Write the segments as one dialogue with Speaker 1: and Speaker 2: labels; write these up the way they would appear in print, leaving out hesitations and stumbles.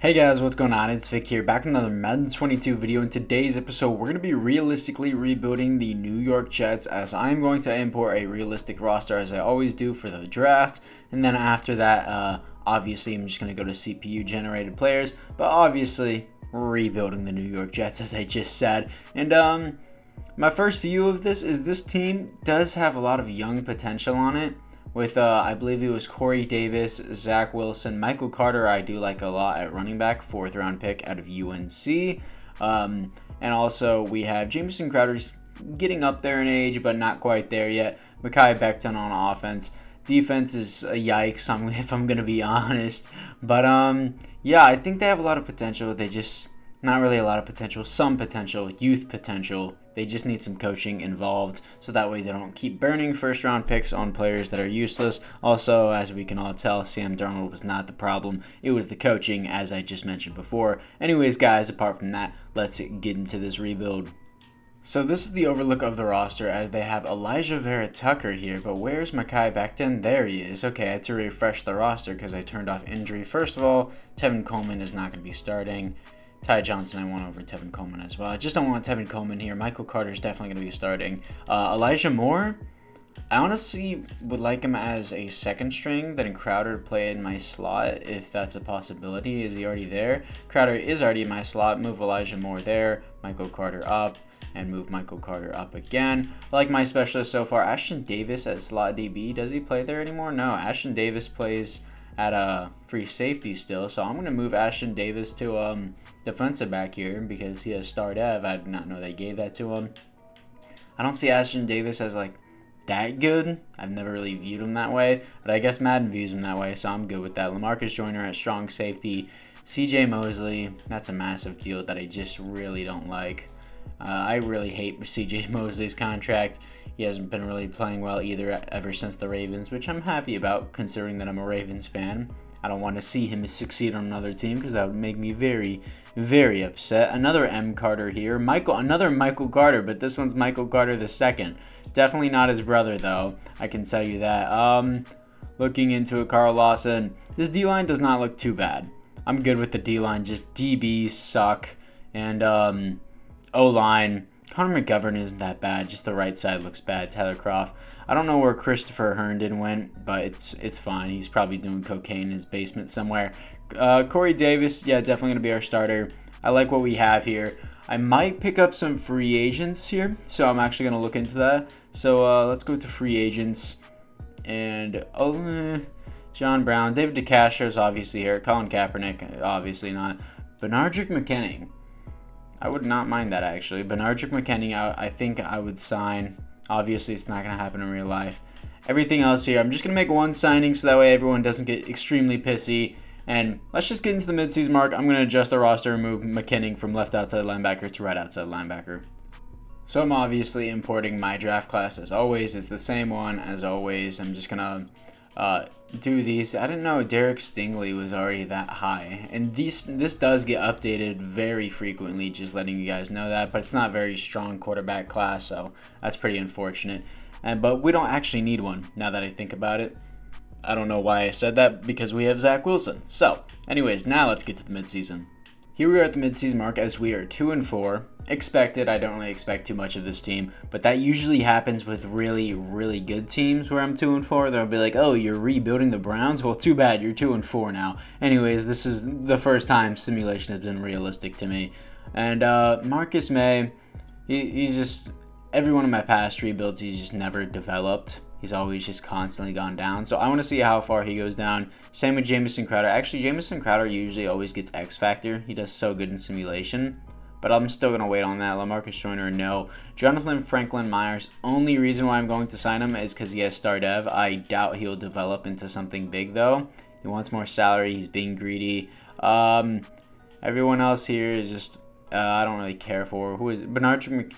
Speaker 1: Hey guys, what's going on? It's Vic here, back with another Madden 22 video. In today's episode, we're going to be realistically rebuilding the New York Jets, as I'm going to import a realistic roster as I always do for the draft. And then after that, obviously I'm just going to go to CPU generated players, but obviously rebuilding the New York Jets as I just said. And my first view of this team does have a lot of young potential on it. With, I believe it was Corey Davis, Zach Wilson, Michael Carter, I do like a lot at running back, 4th round pick out of UNC. And also we have Jamison Crowder getting up there in age, but not quite there yet. Mekhi Becton on offense. Defense is a yikes, if I'm going to be honest. But, yeah, I think they have a lot of potential. They just, not really a lot of potential, some potential, youth potential. They just need some coaching involved so that way they don't keep burning first-round picks on players that are useless. Also, as we can all tell, Sam Darnold was not the problem. It was the coaching, as I just mentioned before. Anyways, guys, apart from that, let's get into this rebuild. So this is the overlook of the roster as they have Elijah Vera Tucker here, but where's Mekhi Becton? There he is. Okay, I had to refresh the roster because I turned off injury. First of all, Tevin Coleman is not going to be starting. Ty Johnson, I want over Tevin Coleman as well. I just don't want Tevin Coleman here. Michael Carter is definitely going to be starting. Elijah Moore, I honestly would like him as a second string, then Crowder to play in my slot if that's a possibility. Is he already there? Crowder is already in my slot. Move Elijah Moore there. Michael Carter up. And move Michael Carter up again. I like my specialist so far. Ashton Davis at slot DB. Does he play there anymore? No. Ashton Davis plays at a free safety still, so I'm going to move Ashton Davis to defensive back here because he has star dev. I did not know they gave that to him. I don't see Ashton Davis as like that good. I've never really viewed him that way, but I guess Madden views him that way, so I'm good with that. LaMarcus Joyner at strong safety. CJ Mosley, that's a massive deal that I just really don't like. I really hate CJ Mosley's contract. He hasn't been really playing well either ever since the Ravens, which I'm happy about considering that I'm a Ravens fan. I don't want to see him succeed on another team because that would make me very, very upset. Another M. Carter here. Another Michael Carter, but this one's Michael Carter II. Definitely not his brother, though. I can tell you that. Looking into it, Carl Lawson. This D-line does not look too bad. I'm good with the D-line. Just DBs suck. And O-line. Connor McGovern isn't that bad. Just the right side looks bad. Tyler Kroft. I don't know where Christopher Herndon went, but it's fine. He's probably doing cocaine in his basement somewhere. Corey Davis, yeah, definitely going to be our starter. I like what we have here. I might pick up some free agents here, so I'm actually going to look into that. So let's go to free agents. And John Brown. David DeCastro is obviously here. Colin Kaepernick, obviously not. Benardrick McKinney. I would not mind that, actually. Benardrick McKinney, I think I would sign. Obviously, it's not going to happen in real life. Everything else here, I'm just going to make one signing so that way everyone doesn't get extremely pissy. And let's just get into the midseason mark. I'm going to adjust the roster and move McKinney from left outside linebacker to right outside linebacker. So I'm obviously importing my draft class as always. It's the same one as always. I'm just going to do these. I didn't know Derek Stingley was already that high, and this does get updated very frequently, just letting you guys know that, but it's not very strong quarterback class, so that's pretty unfortunate. But we don't actually need one now that I think about it. I don't know why I said that, because we have Zach Wilson. So anyways, now let's get to the midseason. Here we are at the midseason mark as we are 2-4. Expected. I don't really expect too much of this team, but that usually happens with really, really good teams where I'm 2-4. They'll be like, oh, you're rebuilding the Browns? Well, too bad. You're 2-4 now. Anyways, this is the first time simulation has been realistic to me. And Marcus May, he's just, every one of my past rebuilds, he's just never developed. He's always just constantly gone down. So I want to see how far he goes down. Same with Jamison Crowder. Actually, Jamison Crowder usually always gets X Factor. He does so good in simulation. But I'm still going to wait on that. LaMarcus Joyner, no. Jonathan Franklin Myers, only reason why I'm going to sign him is because he has star dev. I doubt he'll develop into something big, though. He wants more salary. He's being greedy. Everyone else here is just, I don't really care for. Who is Benardrick?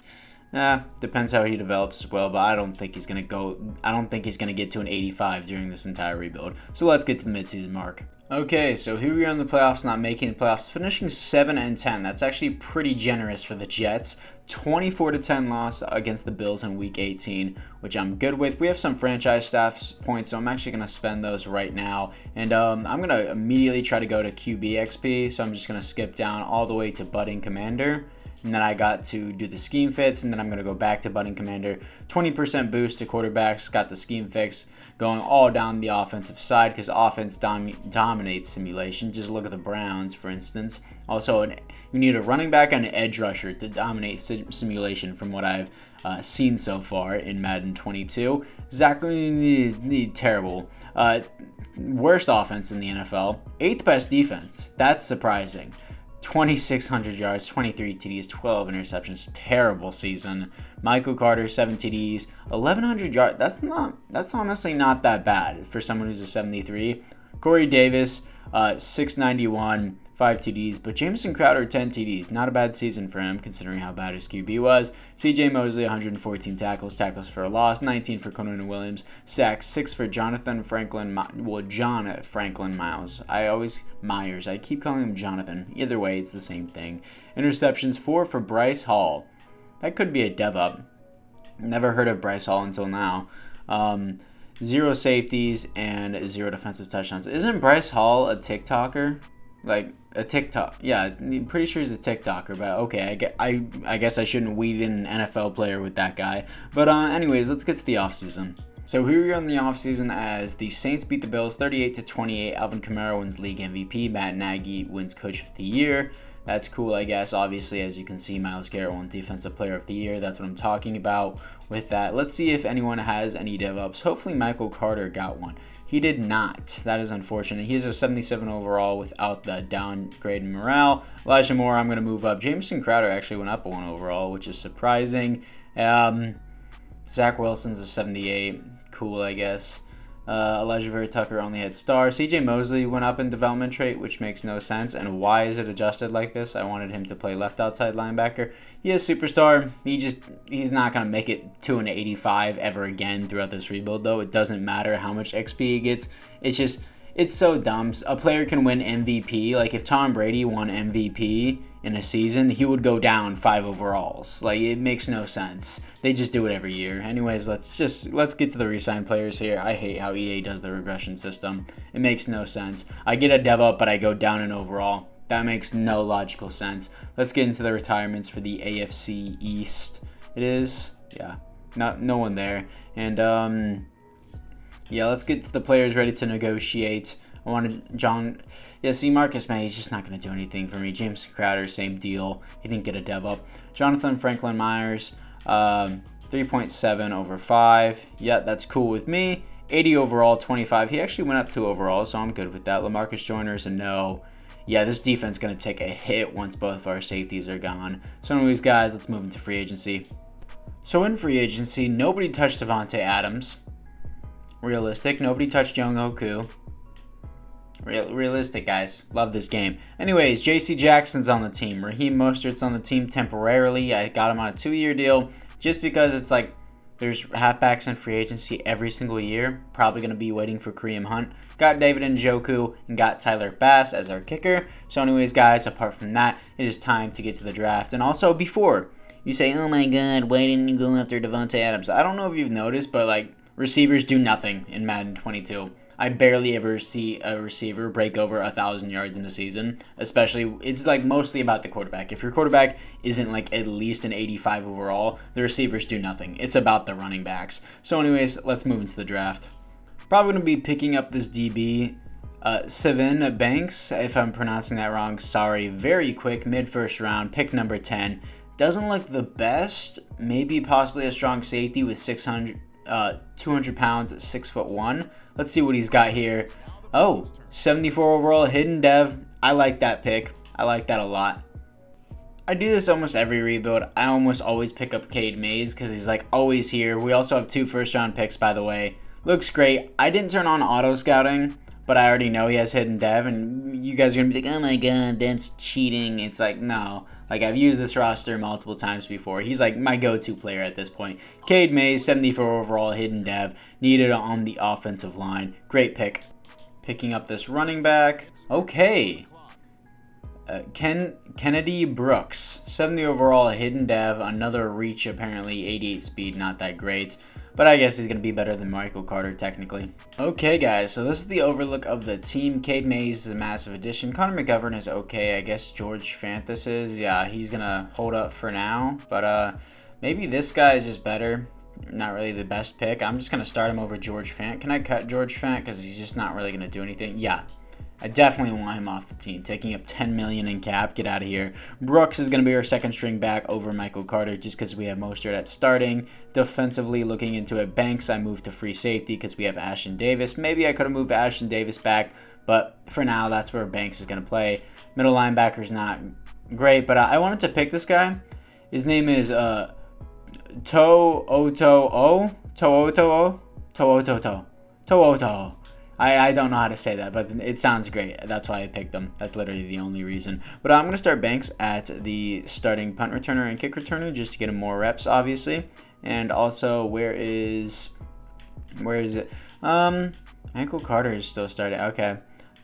Speaker 1: Depends how he develops as well, but I don't think he's going to get to an 85 during this entire rebuild. So let's get to the midseason mark. Okay, so here we are in the playoffs, not making the playoffs, finishing 7-10. That's actually pretty generous for the Jets. 24-10 loss against the Bills in Week 18, which I'm good with. We have some franchise staff points, so I'm actually going to spend those right now. And I'm going to immediately try to go to QB XP, so I'm just going to skip down all the way to Budding Commander. And then I got to do the scheme fits, and then I'm going to go back to Budding Commander. 20% boost to quarterbacks, got the scheme fix going all down the offensive side because offense dominates simulation. Just look at the Browns, for instance. Also, you need a running back and an edge rusher to dominate simulation from what I've seen so far in Madden 22. Exactly terrible. Worst offense in the NFL. 8th best defense. That's surprising. 2,600 yards, 23 TDs, 12 interceptions. Terrible season. Michael Carter, 7 TDs, 1,100 yards. That's honestly not that bad for someone who's a 73. Corey Davis, 691, 5 TDs. But Jamison Crowder, 10 TDs. Not a bad season for him, considering how bad his QB was. CJ Mosley, 114 tackles. Tackles for a loss. 19 for Quentin Williams. Sacks, 6 for John Franklin Miles. Myers. I keep calling him Jonathan. Either way, it's the same thing. Interceptions, 4 for Bryce Hall. That could be a dev up. Never heard of Bryce Hall until now. 0 safeties and 0 defensive touchdowns. Isn't Bryce Hall a TikToker? Like a TikTok? Yeah, I'm pretty sure he's a TikToker. But okay, I guess I shouldn't weed in an NFL player with that guy. But anyways, let's get to the offseason. So here we are in the offseason as the Saints beat the Bills 38-28. Alvin Kamara wins league MVP. Matt Nagy wins Coach of the Year. That's cool, I guess. Obviously, as you can see, Myles Garrett won Defensive Player of the Year. That's what I'm talking about with that. Let's see if anyone has any dev-ups. Hopefully, Michael Carter got one. He did not. That is unfortunate. He is a 77 overall without the downgrade in morale. Elijah Moore, I'm going to move up. Jamison Crowder actually went up 1 overall, which is surprising. Zach Wilson's a 78. Cool, I guess. Elijah Vera Tucker only had star. CJ Mosley went up in development trait, which makes no sense. And why is it adjusted like this? I wanted him to play left outside linebacker. He is superstar. He's not going to make it to an 85 ever again throughout this rebuild, though. It doesn't matter how much XP he gets. It's so dumb. A player can win MVP. Like, if Tom Brady won MVP in a season, he would go down 5 overalls. Like, it makes no sense. They just do it every year. Anyways, let's get to the re-sign players here. I hate how EA does the regression system. It makes no sense. I get a dev up, but I go down in overall. That makes no logical sense. Let's get into the retirements for the AFC East. It is, yeah, no one there. And yeah, let's get to the players ready to negotiate. I wanted Marcus May, he's just not going to do anything for me. James Crowder, same deal. He didn't get a dev up. Jonathan Franklin Myers, 3.7 over 5. Yeah, that's cool with me. 80 overall, 25. He actually went up 2 overall, so I'm good with that. LaMarcus Joyner's a no. Yeah, this defense is going to take a hit once both of our safeties are gone. So anyways, guys, let's move into free agency. So in free agency, nobody touched Devontae Adams. Realistic. Nobody touched Young-Hoku. Realistic, guys. Love this game. Anyways, J.C. Jackson's on the team. Raheem Mostert's on the team temporarily. I got him on a 2-year deal just because it's like there's halfbacks in free agency every single year. Probably going to be waiting for Kareem Hunt. Got David Njoku and got Tyler Bass as our kicker. So anyways, guys, apart from that, it is time to get to the draft. And also, before you say, oh my god, why didn't you go after Devontae Adams? I don't know if you've noticed, but like, receivers do nothing in Madden 22. I barely ever see a receiver break over 1,000 yards in a season. Especially, it's like mostly about the quarterback. If your quarterback isn't like at least an 85 overall, the receivers do nothing. It's about the running backs. So anyways, let's move into the draft. Probably going to be picking up this DB, Sevin Banks, if I'm pronouncing that wrong. Sorry. Very quick, mid-first round, pick number 10. Doesn't look the best. Maybe possibly a strong safety with 200 pounds, 6'1". Let's see what he's got here. Oh, 74 overall, hidden dev. I like that pick. I like that a lot. I do this almost every rebuild. I almost always pick up Cade Mays because he's like always here. We also have 2 first-round picks, by the way. Looks great. I didn't turn on auto scouting, but I already know he has hidden dev, and you guys are going to be like, oh my god, that's cheating. It's like, no. Like, I've used this roster multiple times before. He's like my go-to player at this point. Cade Mays, 74 overall, hidden dev. Needed on the offensive line. Great pick. picking up this running back. Okay. Kennedy Brooks, 70 overall, a hidden dev, another reach apparently, 88 speed, not that great. But I guess he's going to be better than Michael Carter, technically. Okay, guys, so this is the overlook of the team. Cade Mays is a massive addition. Connor McGovern is okay. I guess George Fanthus is. Yeah, he's going to hold up for now. But maybe this guy is just better. Not really the best pick. I'm just going to start him over George Fant. Can I cut George Fant? Because he's just not really going to do anything. Yeah. I definitely want him off the team, taking up $10 million in cap. Get out of here. Brooks is going to be our second string back over Michael Carter just because we have Mostert at starting. Defensively, looking into it, Banks, I moved to free safety because we have Ashton Davis. Maybe I could have moved Ashton Davis back, but for now, that's where Banks is going to play. Middle linebacker is not great, but I wanted to pick this guy. His name is To'oto'o. I don't know how to say that, but it sounds great. That's why I picked him. That's literally the only reason. But I'm going to start Banks at the starting punt returner and kick returner just to get him more reps, obviously. And also, where is it? Michael Carter is still starting. Okay.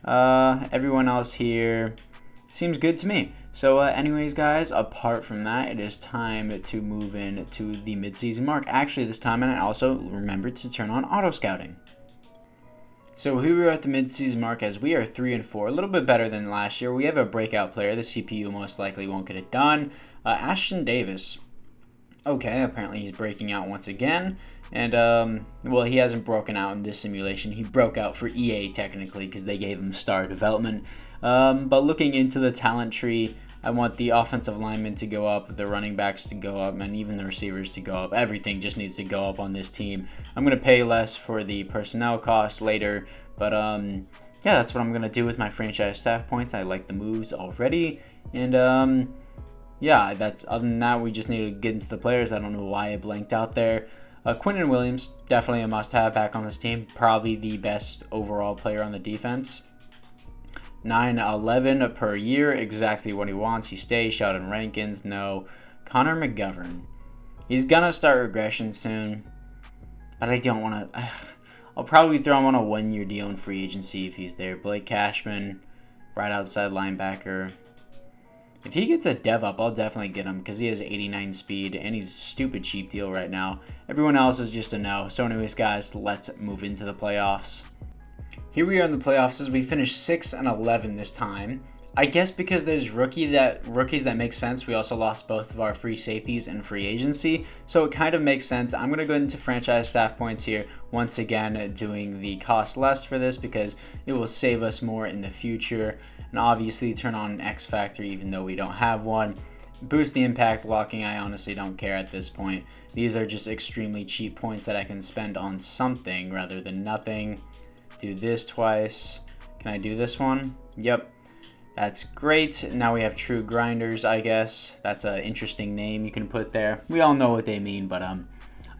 Speaker 1: Everyone else here seems good to me. So anyways, guys, apart from that, it is time to move in to the midseason mark. Actually, this time, and I also remembered to turn on auto scouting. So here we are at the midseason mark as we are 3-4, a little bit better than last year. We have a breakout player. The CPU most likely won't get it done. Ashton Davis. Okay, apparently he's breaking out once again. And, well, he hasn't broken out in this simulation. He broke out for EA technically because they gave him star development. But looking into the talent tree, I want the offensive linemen to go up, the running backs to go up, and even the receivers to go up. Everything just needs to go up on this team. I'm going to pay less for the personnel costs later, but yeah, that's what I'm going to do with my franchise staff points. I like the moves already, and yeah, other than that, we just need to get into the players. I don't know why I blanked out there. Quentin Williams, definitely a must-have back on this team. Probably the best overall player on the defense. 9-11 per year, exactly what he wants. He stays. Sheldon Rankins, no. Connor McGovern. He's gonna start regression soon, but I don't want to. I'll probably throw him on a 1-year deal in free agency if he's there. Blake Cashman, right outside linebacker. If he gets a dev up, I'll definitely get him because he has 89 speed and he's a stupid cheap deal right now. Everyone else is just a no. So anyways, guys, let's move into the playoffs. Here we are in the playoffs as we finish 6-11 this time. I guess because there's rookies that make sense. We also lost both of our free safeties in free agency, so it kind of makes sense. I'm going to go into franchise staff points here once again, doing the cost less for this because it will save us more in the future. And obviously turn on an X factor even though we don't have one. Boost the impact blocking, I honestly don't care at this point. These are just extremely cheap points that I can spend on something rather than nothing. Do this twice. Can I do this one? Yep. That's great. Now we have true grinders, I guess. That's an interesting name you can put there. We all know what they mean, but I'm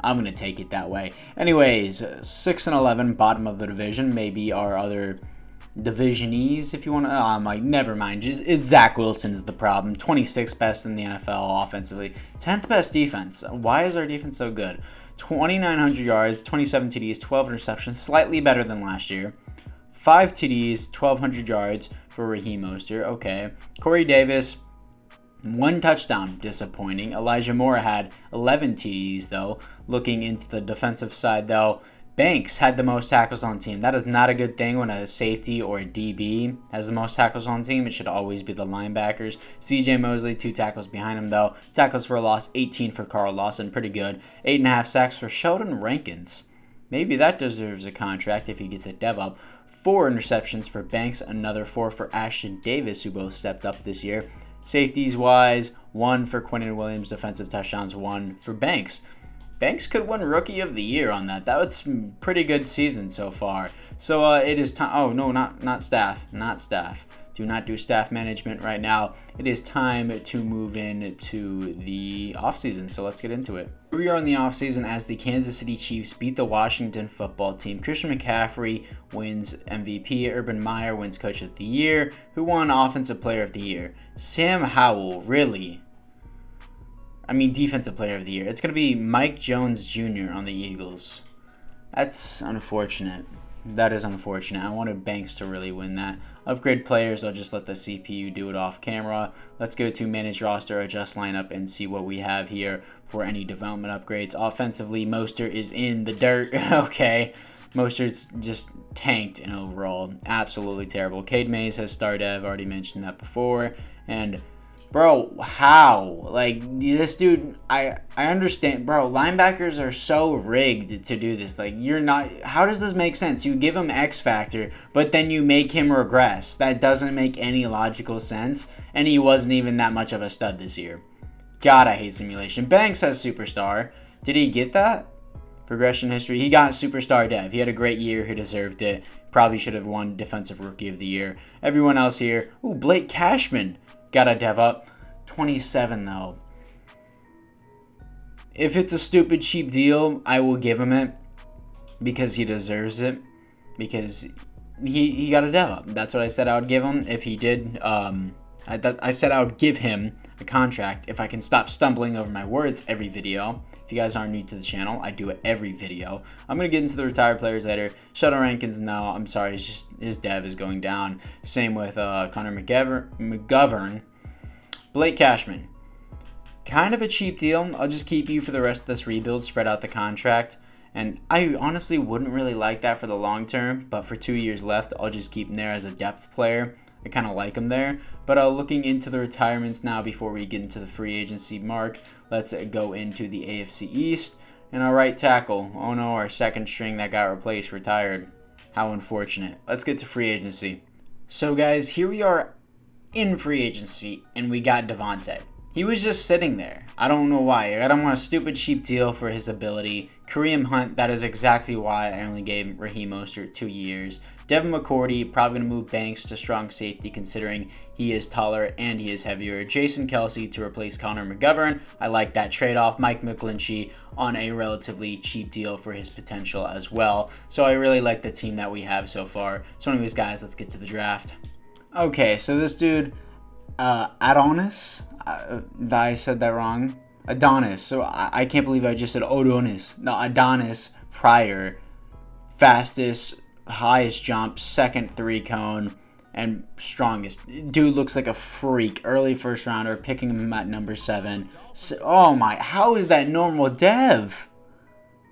Speaker 1: going to take it that way. Anyways, 6-11, bottom of the division. Maybe our other divisionees, if you want to. Never mind. Is Zach Wilson is the problem. 26th best in the NFL offensively. 10th best defense. Why is our defense so good? 2,900 yards, 27 TDs, 12 interceptions, slightly better than last year. 5 TDs, 1,200 yards for Raheem Mostert. Okay. Corey Davis, 1 touchdown, disappointing. Elijah Moore had 11 TDs, though. Looking into the defensive side, though, Banks had the most tackles on team. That is not a good thing when a safety or a DB has the most tackles on team. It should always be the linebackers. CJ Mosley, 2 tackles behind him, though. Tackles for a loss, 18 for Carl Lawson. Pretty good. 8.5 sacks for Sheldon Rankins. Maybe that deserves a contract if he gets a dev up. 4 interceptions for Banks. Another 4 for Ashton Davis, who both stepped up this year. Safeties-wise, 1 for Quentin Williams. Defensive touchdowns, 1 for Banks. Banks could win Rookie of the Year on that. That was a pretty good season so far. So it is time. Oh, no, not staff. Not staff. Do not do staff management right now. It is time to move into the offseason. So let's get into it. We are in the offseason as the Kansas City Chiefs beat the Washington football team. Christian McCaffrey wins MVP. Urban Meyer wins Coach of the Year. Who won Offensive Player of the Year? Sam Howell, really? Defensive Player of the Year. It's going to be Mike Jones Jr. on the Eagles. That's unfortunate. That is unfortunate. I wanted Banks to really win that. Upgrade players, I'll just let the CPU do it off camera. Let's go to manage roster, adjust lineup, and see what we have here for any development upgrades. Offensively, Mostert is in the dirt. Okay. Mostert's just tanked in overall. Absolutely terrible. Cade Mays has star dev. Already mentioned that before. And bro, how? Like, this dude, I understand. Bro, linebackers are so rigged to do this. Like, you're not... How does this make sense? You give him X Factor, but then you make him regress. That doesn't make any logical sense. And he wasn't even that much of a stud this year. God, I hate simulation. Banks has Superstar. Did he get that? Progression history. He got Superstar Dev. He had a great year. He deserved it. Probably should have won Defensive Rookie of the Year. Everyone else here. Ooh, Blake Cashman. Got a dev up. 27 though. If it's a stupid cheap deal, I will give him it because he deserves it. Because he got a dev up. That's what I said I would give him if he did. I said I would give him a contract if I can stop stumbling over my words every video. If you guys aren't new to the channel, I do it every video. I'm going to get into the retired players later. Shuttle Rankins, no, I'm sorry. It's just his dev is going down. Same with Connor McGovern. Blake Cashman. Kind of a cheap deal. I'll just keep you for the rest of this rebuild. Spread out the contract. And I honestly wouldn't really like that for the long term. But for 2 years left, I'll just keep him there as a depth player. I kind of like him there. But looking into the retirements now before we get into the free agency mark, let's go into the AFC East. And our right tackle. Oh no, our second string that got replaced retired. How unfortunate. Let's get to free agency. So guys, here we are in free agency, and we got Devontae. He was just sitting there. I don't know why. I don't want a stupid cheap deal for his ability. Kareem Hunt, that is exactly why I only gave Raheem Mostert 2 years. Devin McCourty, probably going to move Banks to strong safety considering he is taller and he is heavier. Jason Kelsey to replace Connor McGovern. I like that trade-off. Mike McGlinchey on a relatively cheap deal for his potential as well. So I really like the team that we have so far. So anyways, guys, let's get to the draft. Okay, so this dude, Adonis, I said that wrong. Adonis. So I can't believe I just said Odonis. No, Adonis Pryor. Fastest, highest jump, second 3-cone, and strongest. Dude looks like a freak. Early first rounder, picking him at number 7. So, oh my, how is that normal dev?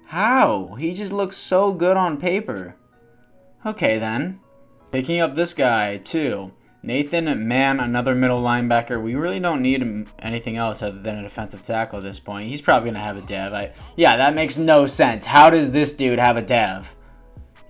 Speaker 1: How? He just looks so good on paper. Okay then. Picking up this guy too. Nathan Mann, another middle linebacker. We really don't need anything else other than a defensive tackle at this point. He's probably going to have a dev. Yeah, that makes no sense. How does this dude have a dev?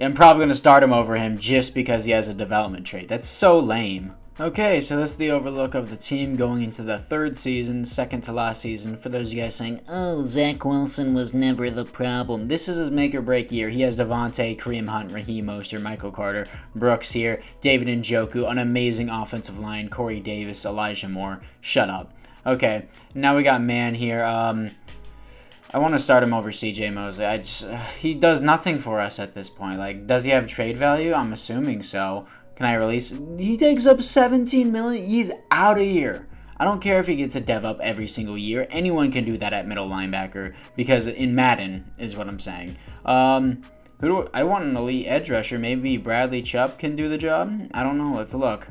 Speaker 1: I'm probably going to start him over him just because he has a development trait. That's so lame. Okay, so that's the overlook of the team going into the 3rd season, second to last season. For those of you guys saying, oh, Zach Wilson was never the problem. This is his make or break year. He has Devontae, Kareem Hunt, Raheem Mostert, Michael Carter, Brooks here, David Njoku, an amazing offensive line, Corey Davis, Elijah Moore. Shut up. Okay, now we got Mann here. I want to start him over CJ Mosley. He does nothing for us at this point. Like, does he have trade value? I'm assuming so. Can I release? He takes up 17 million. He's out of here. I don't care if he gets a dev up every single year. Anyone can do that at middle linebacker because in Madden is what I'm saying. I want an elite edge rusher. Maybe Bradley Chubb can do the job. I don't know. Let's look.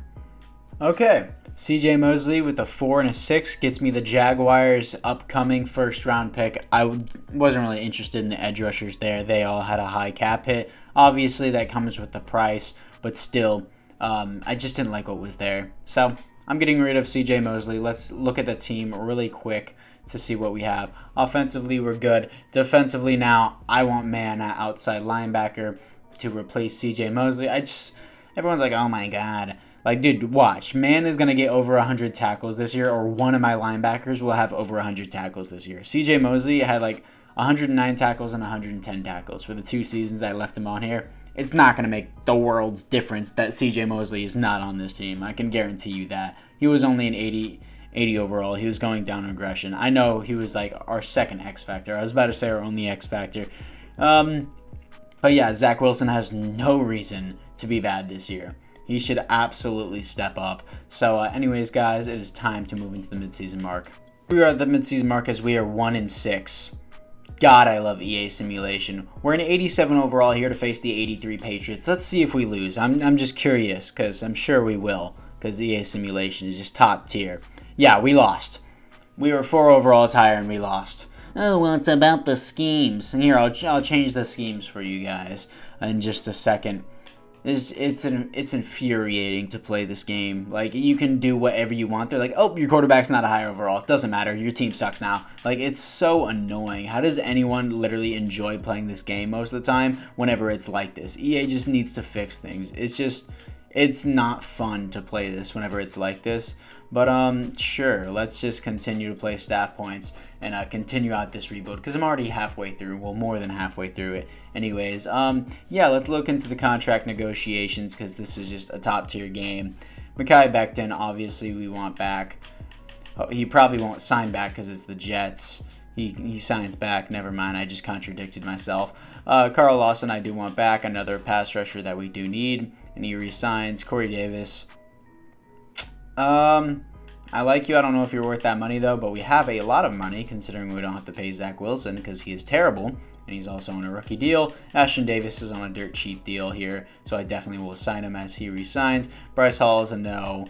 Speaker 1: Okay. CJ Mosley with a 4 and a 6 gets me the Jaguars' upcoming first-round pick. I wasn't really interested in the edge rushers there. They all had a high cap hit. Obviously, that comes with the price, but still, I just didn't like what was there. So I'm getting rid of CJ Mosley. Let's look at the team really quick to see what we have. Offensively, we're good. Defensively now, I want Mann at outside linebacker to replace CJ Mosley. Everyone's like, oh my God. Like, dude, watch. Mann is going to get over 100 tackles this year, or one of my linebackers will have over 100 tackles this year. CJ Mosley had like 109 tackles and 110 tackles for the 2 seasons I left him on here. It's not going to make the world's difference that CJ Mosley is not on this team. I can guarantee you that. He was only an 80 overall. He was going down in aggression. I know he was like our second X Factor. I was about to say our only X Factor. But yeah, Zach Wilson has no reason to be bad this year. He should absolutely step up. So anyways, guys, it is time to move into the midseason mark. We are at the midseason mark as we are 1 and 6. God, I love EA Simulation. We're an 87 overall here to face the 83 Patriots. Let's see if we lose. I'm just curious, because I'm sure we will, because EA Simulation is just top tier. Yeah, we lost. We were 4 overalls higher and we lost. Oh, well, it's about the schemes. And here, I'll change the schemes for you guys in just a second. It's infuriating to play this game. Like, you can do whatever you want. They're like, oh, your quarterback's not a high overall. It doesn't matter. Your team sucks now. Like, it's so annoying. How does anyone literally enjoy playing this game most of the time whenever it's like this? EA just needs to fix things. It's not fun to play this whenever it's like this. But, sure, let's just continue to play staff points and continue out this rebuild because I'm already halfway through. Well, more than halfway through it. Anyways, yeah, let's look into the contract negotiations because this is just a top-tier game. Mekhi Becton, obviously, we want back. Oh, he probably won't sign back because it's the Jets. He signs back. Never mind, I just contradicted myself. Carl Lawson, I do want back. Another pass rusher that we do need. And he resigns. Corey Davis. I like you. I don't know if you're worth that money, though, but we have a lot of money considering we don't have to pay Zach Wilson because he is terrible, and he's also on a rookie deal. Ashton Davis is on a dirt cheap deal here, so I definitely will sign him as he resigns. Bryce Hall is a no,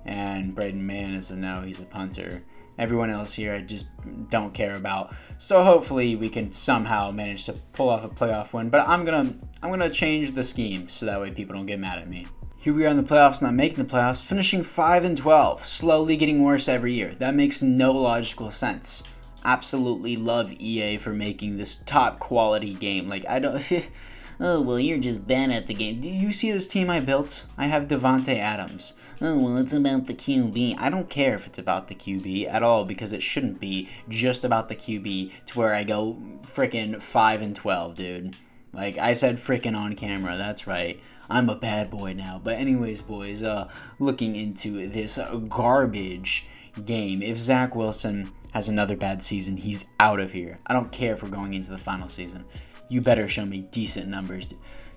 Speaker 1: and Braden Mann is a no. He's a punter. Everyone else here I just don't care about. So hopefully we can somehow manage to pull off a playoff win, but I'm gonna change the scheme so that way people don't get mad at me. Here we are in the playoffs, not making the playoffs, finishing 5-12, slowly getting worse every year. That makes no logical sense. Absolutely love EA for making this top quality game. Like, I don't... Oh, well, you're just bad at the game. Do you see this team I built? I have Devontae Adams. Oh, well, it's about the QB. I don't care if it's about the QB at all because it shouldn't be just about the QB to where I go frickin' 5-12, dude. Like, I said frickin' on camera, that's right. I'm a bad boy now. But anyways, boys, looking into this garbage game. If Zach Wilson has another bad season, he's out of here. I don't care if we're going into the final season. You better show me decent numbers.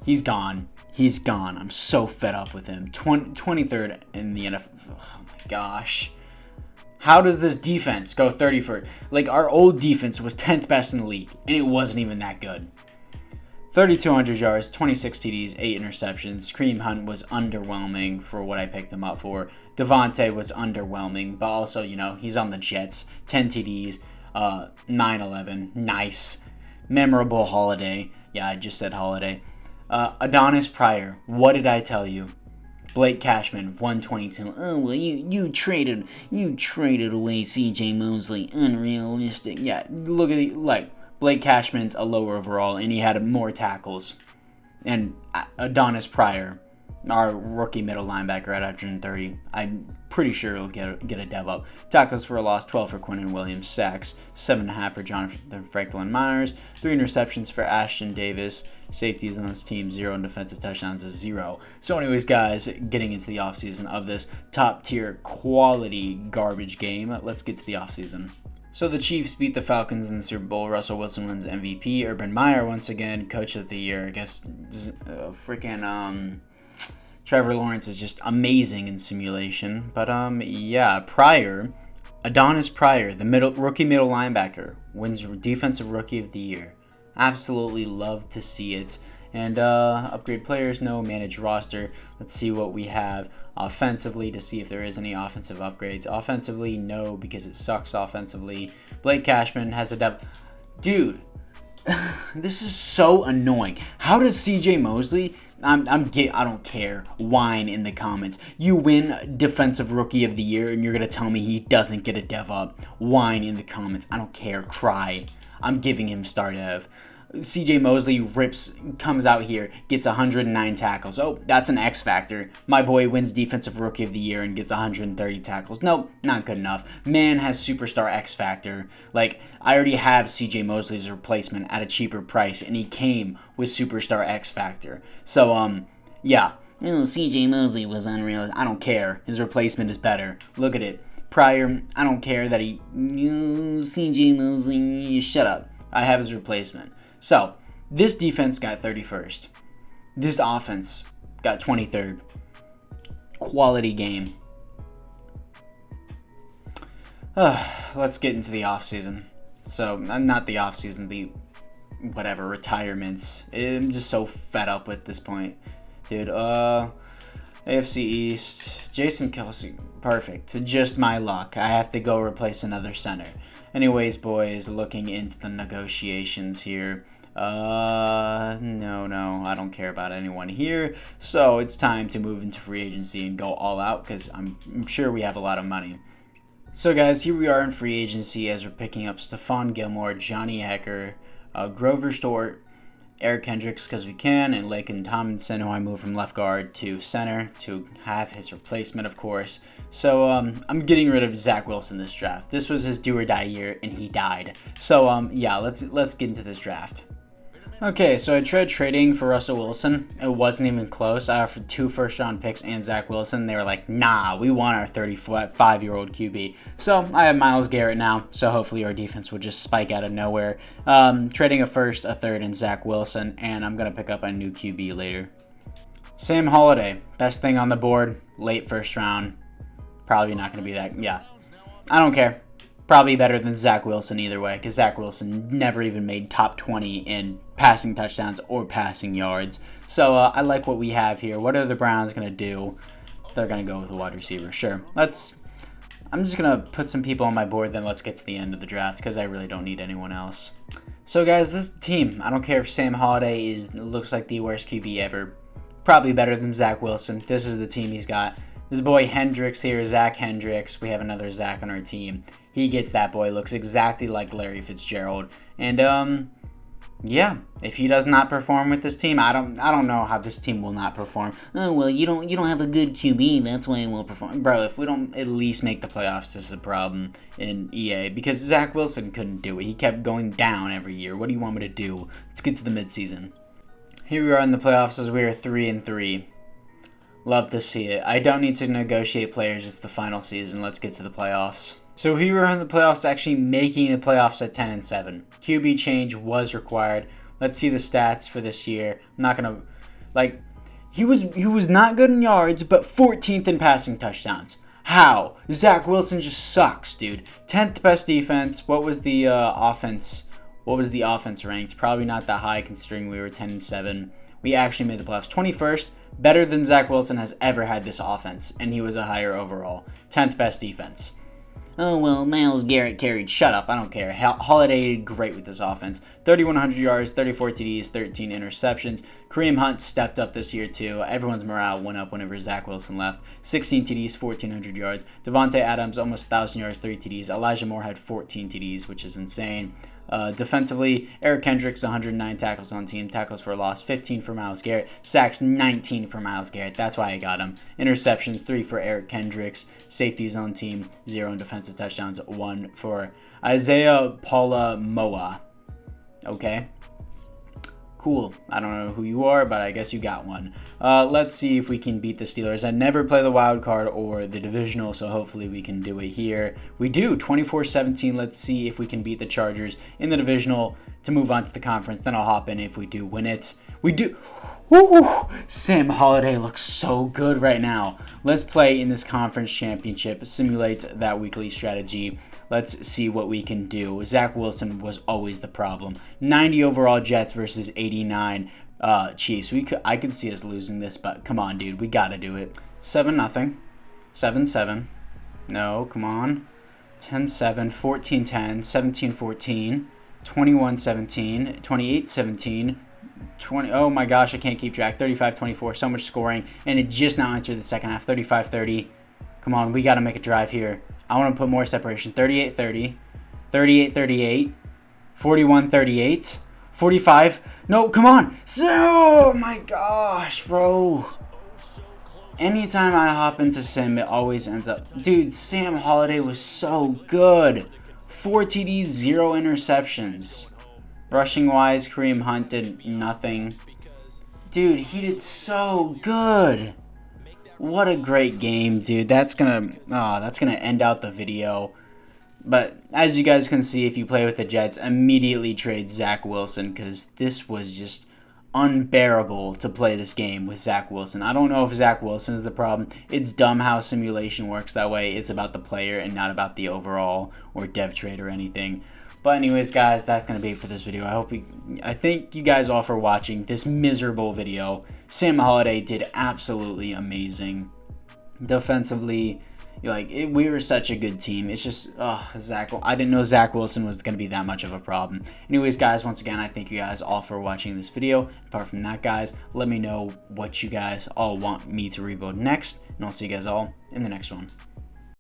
Speaker 1: He's gone. He's gone. I'm so fed up with him. 23rd in the NFL. Oh, my gosh. How does this defense go 31st? Like, our old defense was 10th best in the league, and it wasn't even that good. 3,200 yards, 26 TDs, 8 interceptions. Kareem Hunt was underwhelming for what I picked him up for. Devontae was underwhelming, but also, you know, he's on the Jets. 10 TDs, 9-11. Nice. Memorable holiday. Yeah, I just said holiday. Adonis Pryor. What did I tell you? Blake Cashman, 122. Oh, well, you traded away C.J. Mosley. Unrealistic. Yeah, look at the, like, Blake Cashman's a lower overall, and he had more tackles. And Adonis Pryor, our rookie middle linebacker at 130, I'm pretty sure he'll get a dev up. Tackles for a loss, 12 for Quentin Williams. Sacks, 7.5 for Jonathan Franklin Myers. 3 interceptions for Ashton Davis. Safeties on this team, 0, and defensive touchdowns is 0. So anyways, guys, getting into the offseason of this top-tier quality garbage game, let's get to the offseason. So the Chiefs beat the Falcons in the Super Bowl. Russell Wilson wins MVP. Urban Meyer, once again, Coach of the Year. I guess Trevor Lawrence is just amazing in simulation. But, yeah, Adonis Pryor, the rookie middle linebacker, wins Defensive Rookie of the Year. Absolutely love to see it. And upgrade players, no. Manage roster. Let's see what we have offensively to see if there is any offensive upgrades. Offensively, no, because it sucks offensively. Blake Cashman has a depth. Dude, this is so annoying. How does C.J. Mosley... I don't care. Whine in the comments. You win Defensive Rookie of the Year and you're going to tell me he doesn't get a dev up. Whine in the comments. I don't care. Cry. I'm giving him star dev. C.J. Mosley comes out here, gets 109 tackles. Oh, that's an X factor. My boy wins Defensive Rookie of the Year and gets 130 tackles. Nope, not good enough. Man has superstar X factor. Like, I already have C.J. Mosley's replacement at a cheaper price, and he came with superstar X factor. So, yeah. C.J. Mosley was unreal. I don't care. His replacement is better. Look at it. Pryor, I don't care that C.J. Mosley, shut up. I have his replacement. So, this defense got 31st. This offense got 23rd. Quality game. Let's get into the offseason. So, not the offseason, the whatever, retirements. I'm just so fed up with this point. Dude, AFC East, Jason Kelsey, perfect. Just my luck. I have to go replace another center. Anyways, boys, looking into the negotiations here. No, I don't care about anyone here. So it's time to move into free agency and go all out because I'm sure we have a lot of money. So guys, here we are in free agency as we're picking up Stephon Gilmore, Johnny Hekker, Grover Stewart, Eric Kendricks because we can, and Laken Tomlinson, who I moved from left guard to center to have his replacement, of course. So I'm getting rid of Zach Wilson this draft. This was his do or die year, and he died. So yeah, let's get into this draft. Okay, so I tried trading for Russell Wilson. It wasn't even close. I offered 2 first-round picks and Zach Wilson. They were like, nah, we want our 35-year-old QB. So I have Myles Garrett now, so hopefully our defense will just spike out of nowhere. Trading a first, a third, and Zach Wilson, and I'm going to pick up a new QB later. Sam Holiday, best thing on the board, late first round. Probably not going to be that, yeah. I don't care. Probably better than Zach Wilson either way, because Zach Wilson never even made top 20 in passing touchdowns or passing yards. So I like what we have here. What are the Browns going to do? They're going to go with a wide receiver. Sure. I'm just going to put some people on my board, then let's get to the end of the draft, because I really don't need anyone else. So guys, this team, I don't care if Sam Holiday looks like the worst QB ever. Probably better than Zach Wilson. This is the team he's got. This boy Hendricks here, Zach Hendricks. We have another Zach on our team. He gets that boy. Looks exactly like Larry Fitzgerald. And yeah, if he does not perform with this team, I don't know how this team will not perform. Oh well, you don't have a good QB, that's why it won't perform. Bro, if we don't at least make the playoffs, this is a problem in EA because Zach Wilson couldn't do it. He kept going down every year. What do you want me to do? Let's get to the midseason. Here we are in the playoffs as we are 3-3. Love to see it. I don't need to negotiate players. It's the final season. Let's get to the playoffs. So here we are in the playoffs, actually making the playoffs at 10-7. QB change was required. Let's see the stats for this year. I'm not gonna he was not good in yards, but 14th in passing touchdowns. How? Zach Wilson just sucks, dude. 10th best defense. What was the offense? What was the offense ranked? Probably not that high considering we were 10-7. We actually made the playoffs. 21st, better than Zach Wilson has ever had this offense, and he was a higher overall. 10th best defense. Oh, well, Myles Garrett carried. Shut up, I don't care. Holiday did great with this offense. 3,100 yards, 34 TDs, 13 interceptions. Kareem Hunt stepped up this year, too. Everyone's morale went up whenever Zach Wilson left. 16 TDs, 1,400 yards. Devontae Adams, almost 1,000 yards, 3 TDs. Elijah Moore had 14 TDs, which is insane. Defensively, Eric Kendricks, 109 tackles on team. Tackles for a loss, 15 for Myles Garrett. Sacks, 19 for Myles Garrett. That's why I got him. Interceptions, 3 for Eric Kendricks. Safeties on team, 0 in defensive touchdowns, 1 for Isaiah Palamoa. Okay. Cool. I don't know who you are, but I guess you got one. Let's see if we can beat the Steelers. I never play the wild card or the divisional, so hopefully we can do it here. We do. 24-17. Let's see if we can beat the Chargers in the divisional to move on to the conference. Then I'll hop in if we do win it. We do. Woo! Sam Holiday looks so good right now. Let's play in this conference championship, simulate that weekly strategy. Let's see what we can do. Zach Wilson was always the problem. 90 overall Jets versus 89 Chiefs. I could see us losing this, but come on, dude. We got to do it. 7-0. 7-7. No, come on. 10-7. 14-10. 17-14. 21-17. 28-17. 20. Oh my gosh, I can't keep track. 35-24. So much scoring. And it just now entered the second half. 35-30. Come on, we got to make a drive here. I want to put more separation. 38-30. 38-38. 41-38. 45. No, come on. Oh my gosh, bro. Anytime I hop into sim, it always ends up. Dude, Sam Holiday was so good. 4 TDs, 0 interceptions. Rushing wise, Kareem Hunt did nothing. Dude, he did so good. What a great game, dude. That's gonna end out the video. But as you guys can see, if you play with the Jets, immediately trade Zach Wilson because this was just unbearable to play this game with Zach Wilson. I don't know if Zach Wilson is the problem. It's dumb how simulation works that way. It's about the player and not about the overall or dev trade or anything. But anyways, guys, that's going to be it for this video. I thank you guys all for watching this miserable video. Sam Holiday did absolutely amazing. Defensively, we were such a good team. It's just, I didn't know Zach Wilson was going to be that much of a problem. Anyways, guys, once again, I thank you guys all for watching this video. Apart from that, guys, let me know what you guys all want me to rebuild next, and I'll see you guys all in the next one.